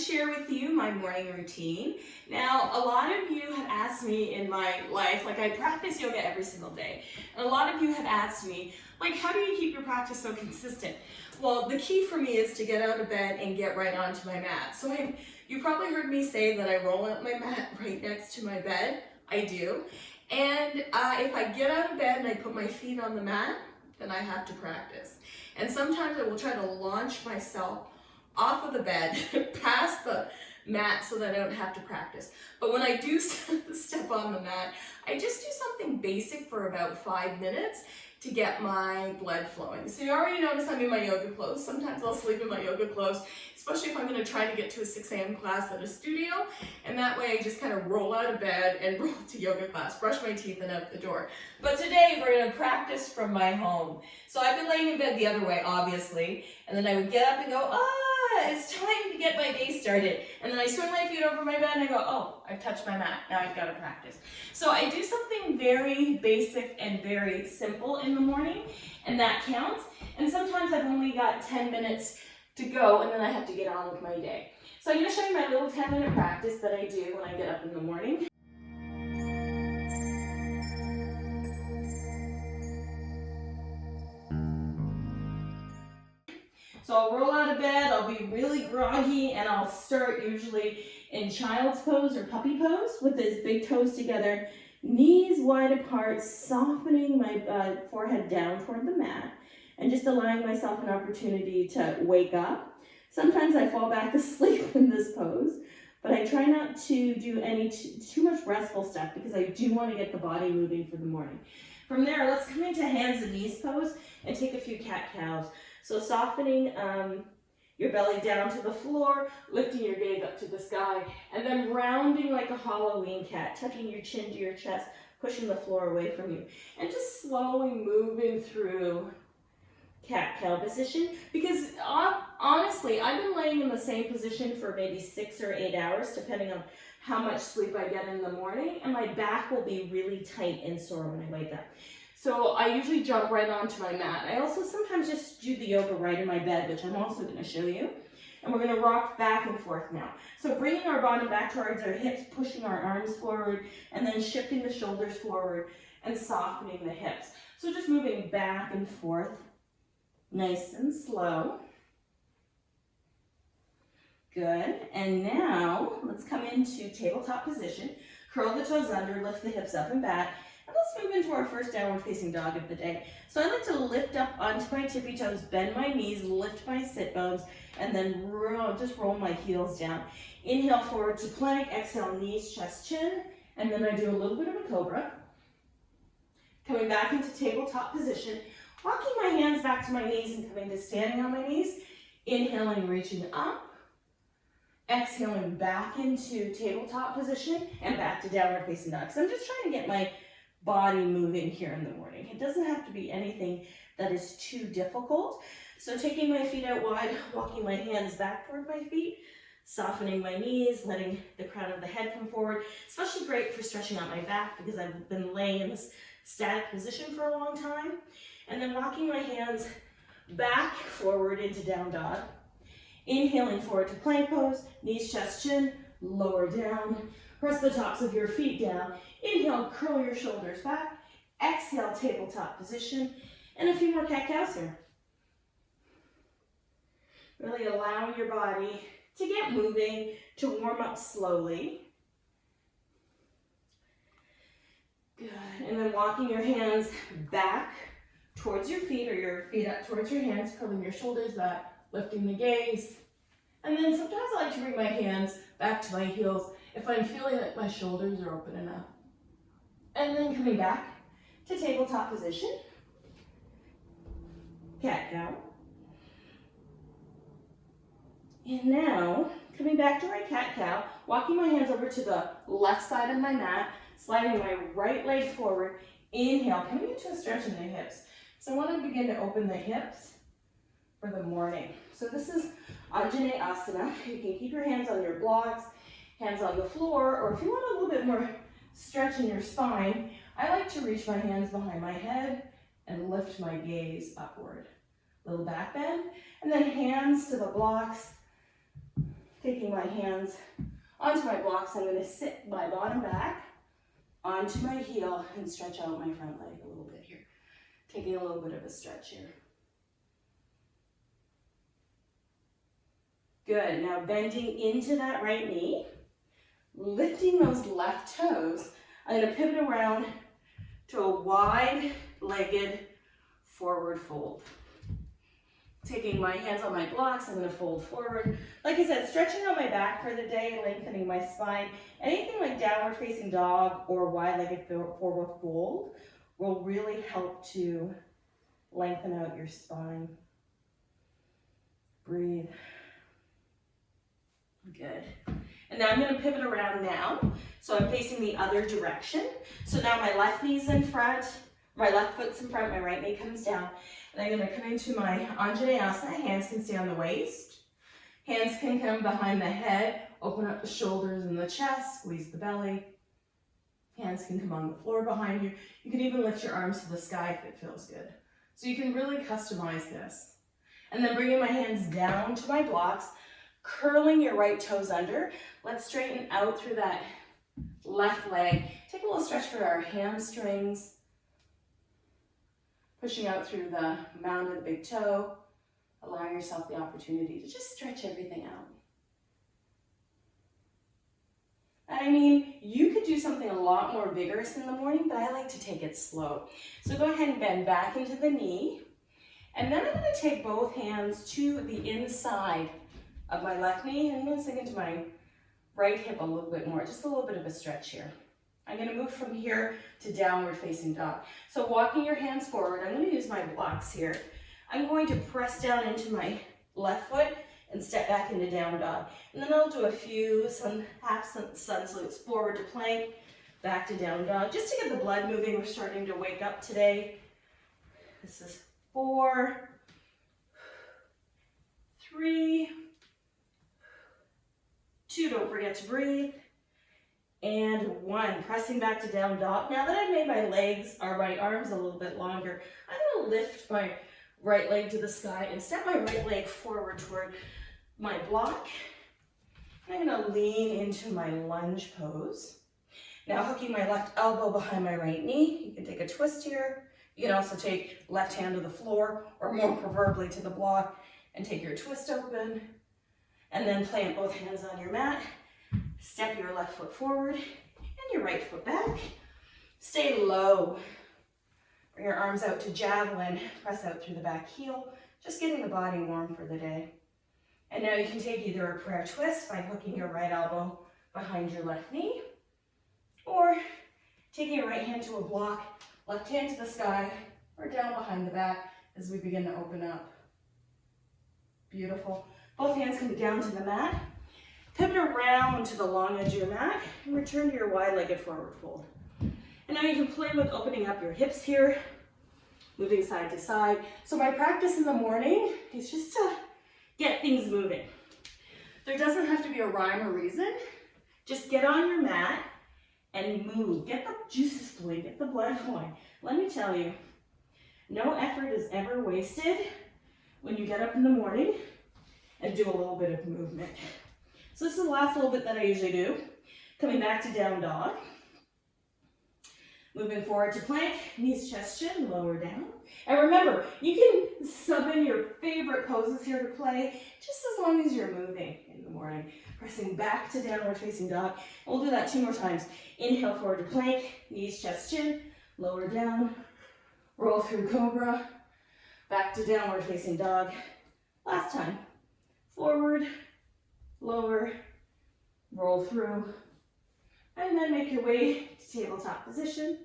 share with you my morning routine. Now, a lot of you have asked me in my life, like I practice yoga every single day, and a lot of you have asked me, like, how do you keep your practice so consistent? Well, the key for me is to get out of bed and get right onto my mat. So you probably heard me say that I roll out my mat right next to my bed. I do. And if I get out of bed and I put my feet on the mat, then I have to practice. And sometimes I will try to launch myself off of the bed, past the mat so that I don't have to practice. But when I do step on the mat, I just do something basic for about 5 minutes to get my blood flowing. So you already notice I'm in my yoga clothes. Sometimes I'll sleep in my yoga clothes, especially if I'm gonna try to get to a 6 a.m. class at a studio. And that way I just kind of roll out of bed and roll to yoga class, brush my teeth and out the door. But today we're gonna practice from my home. So I've been laying in bed the other way, obviously. And then I would get up and go, it's time to get my day started. And then I swing my feet over my bed and I go, oh, I've touched my mat. Now I've got to practice. So I do something very basic and very simple in the morning, and that counts. And sometimes I've only got 10 minutes to go, and then I have to get on with my day. So I'm going to show you my little 10-minute practice that I do when I get up in the morning. So I'll roll out of bed, I'll be really groggy, and I'll start usually in child's pose or puppy pose with his big toes together, knees wide apart, softening my forehead down toward the mat, and just allowing myself an opportunity to wake up. Sometimes I fall back asleep in this pose, but I try not to do any too much restful stuff because I do want to get the body moving for the morning. From there, let's come into hands and knees pose and take a few cat-cows. So softening your belly down to the floor, lifting your gaze up to the sky, and then rounding like a Halloween cat, tucking your chin to your chest, pushing the floor away from you. And just slowly moving through cat-cow position, because honestly, I've been laying in the same position for maybe 6 or 8 hours, depending on how much sleep I get in the morning, and my back will be really tight and sore when I wake up. So I usually jump right onto my mat. I also sometimes just do the yoga right in my bed, which I'm also going to show you. And we're going to rock back and forth now. So bringing our body back towards our hips, pushing our arms forward, and then shifting the shoulders forward and softening the hips. So just moving back and forth, nice and slow. Good. And now let's come into tabletop position. Curl the toes under, lift the hips up and back. And let's move into our first downward facing dog of the day. So I like to lift up onto my tippy toes, bend my knees, lift my sit bones, and then just roll my heels down. Inhale forward to plank, exhale knees, chest, chin, and then I do a little bit of a cobra. Coming back into tabletop position, walking my hands back to my knees and coming to standing on my knees. Inhaling, reaching up. Exhaling back into tabletop position and back to downward facing dog. So I'm just trying to get my body moving here in the morning. It doesn't have to be anything that is too difficult. So taking my feet out wide, walking my hands back toward my feet, softening my knees, letting the crown of the head come forward, especially great for stretching out my back because I've been laying in this static position for a long time. And then walking my hands back forward into down dog. Inhaling forward to plank pose, knees, chest, chin, lower down. Press the tops of your feet down. Inhale, curl your shoulders back. Exhale, tabletop position. And a few more cat-cows here. Really allowing your body to get moving, to warm up slowly. Good. And then walking your hands back towards your feet, or your feet up towards your hands, curling your shoulders back, lifting the gaze. And then sometimes I like to bring my hands back to my heels if I'm feeling that my shoulders are open enough. And then coming back to tabletop position. Cat-cow. And now, coming back to my cat-cow, walking my hands over to the left side of my mat, sliding my right leg forward. Inhale, coming into a stretch in the hips. So I want to begin to open the hips for the morning. So this is Anjaneyasana. You can keep your hands on your blocks, hands on the floor, or if you want a little bit more stretch in your spine, I like to reach my hands behind my head and lift my gaze upward. Little back bend, and then hands to the blocks. taking my hands onto my blocks, I'm going to sit my bottom back onto my heel and stretch out my front leg a little bit here. Taking a little bit of a stretch here. Good, now bending into that right knee, lifting those left toes. I'm going to pivot around to a wide-legged forward fold. Taking my hands on my blocks, I'm going to fold forward. Like I said, stretching out my back for the day, lengthening my spine. Anything like downward facing dog or wide-legged forward fold will really help to lengthen out your spine. Breathe. Good. And now I'm going to pivot around now. So I'm facing the other direction. So now my left knee's in front, my left foot's in front, my right knee comes down. And I'm going to come into my Anjaneyasana. Hands can stay on the waist. Hands can come behind the head. Open up the shoulders and the chest. Squeeze the belly. Hands can come on the floor behind you. You can even lift your arms to the sky if it feels good. So you can really customize this. And then bringing my hands down to my blocks, curling your right toes under. Let's straighten out through that left leg. Take a little stretch for our hamstrings. Pushing out through the mound of the big toe, allowing yourself the opportunity to just stretch everything out. And I mean, you could do something a lot more vigorous in the morning, but I like to take it slow. So go ahead and bend back into the knee. And then I'm going to take both hands to the inside of my left knee, and I'm going to sink into my right hip a little bit more, just a little bit of a stretch here. I'm going to move from here to downward facing dog. So walking your hands forward, I'm going to use my blocks here. I'm going to press down into my left foot and step back into down dog. And then I'll do a few, some half sun salutes, forward to plank, back to down dog, just to get the blood moving. We're starting to wake up today. This is 4, 3, 2, don't forget to breathe. And 1, pressing back to down dog. Now that I've made my legs or my arms a little bit longer, I'm going to lift my right leg to the sky and step my right leg forward toward my block. And I'm going to lean into my lunge pose. Now hooking my left elbow behind my right knee. You can take a twist here. You can also take left hand to the floor, or more preferably to the block, and take your twist open. And then plant both hands on your mat. Step your left foot forward and your right foot back. Stay low. Bring your arms out to javelin. Press out through the back heel. Just getting the body warm for the day. And now you can take either a prayer twist by hooking your right elbow behind your left knee, or taking your right hand to a block, left hand to the sky, or down behind the back as we begin to open up. Beautiful. Both hands come down to the mat. Pivot around to the long edge of your mat and return to your wide-legged forward fold. And now you can play with opening up your hips here, moving side to side. So my practice in the morning is just to get things moving. There doesn't have to be a rhyme or reason. Just get on your mat and move. Get the juices flowing, get the blood flowing. Let me tell you, no effort is ever wasted when you get up in the morning and do a little bit of movement. So this is the last little bit that I usually do. Coming back to down dog. Moving forward to plank, knees, chest, chin, lower down. And remember, you can sub in your favorite poses here to play, just as long as you're moving in the morning. Pressing back to downward facing dog. And we'll do that 2 more times. Inhale, forward to plank, knees, chest, chin, lower down. Roll through cobra. Back to downward facing dog. Last time. Forward, lower, roll through, and then make your way to tabletop position.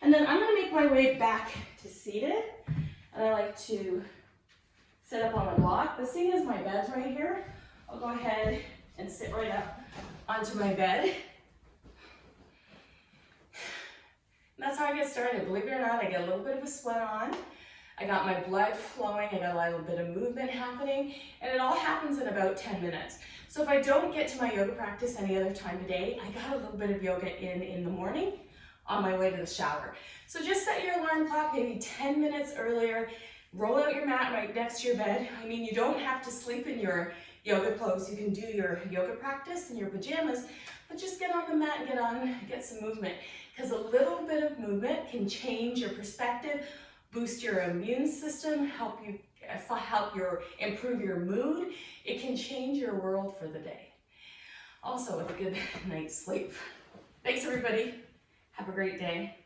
And then I'm going to make my way back to seated. And I like to sit up on my block. The seat is my bed right here. I'll go ahead and sit right up onto my bed. And that's how I get started. Believe it or not, I get a little bit of a sweat on. I got my blood flowing, I got a little bit of movement happening, and it all happens in about 10 minutes. So if I don't get to my yoga practice any other time of day, I got a little bit of yoga in the morning on my way to the shower. So just set your alarm clock maybe 10 minutes earlier, roll out your mat right next to your bed. I mean, you don't have to sleep in your yoga clothes. You can do your yoga practice in your pajamas, but just get on the mat and get some movement, because a little bit of movement can change your perspective, boost your immune system, improve your mood. It can change your world for the day. Also, with a good night's sleep. Thanks, everybody. Have a great day.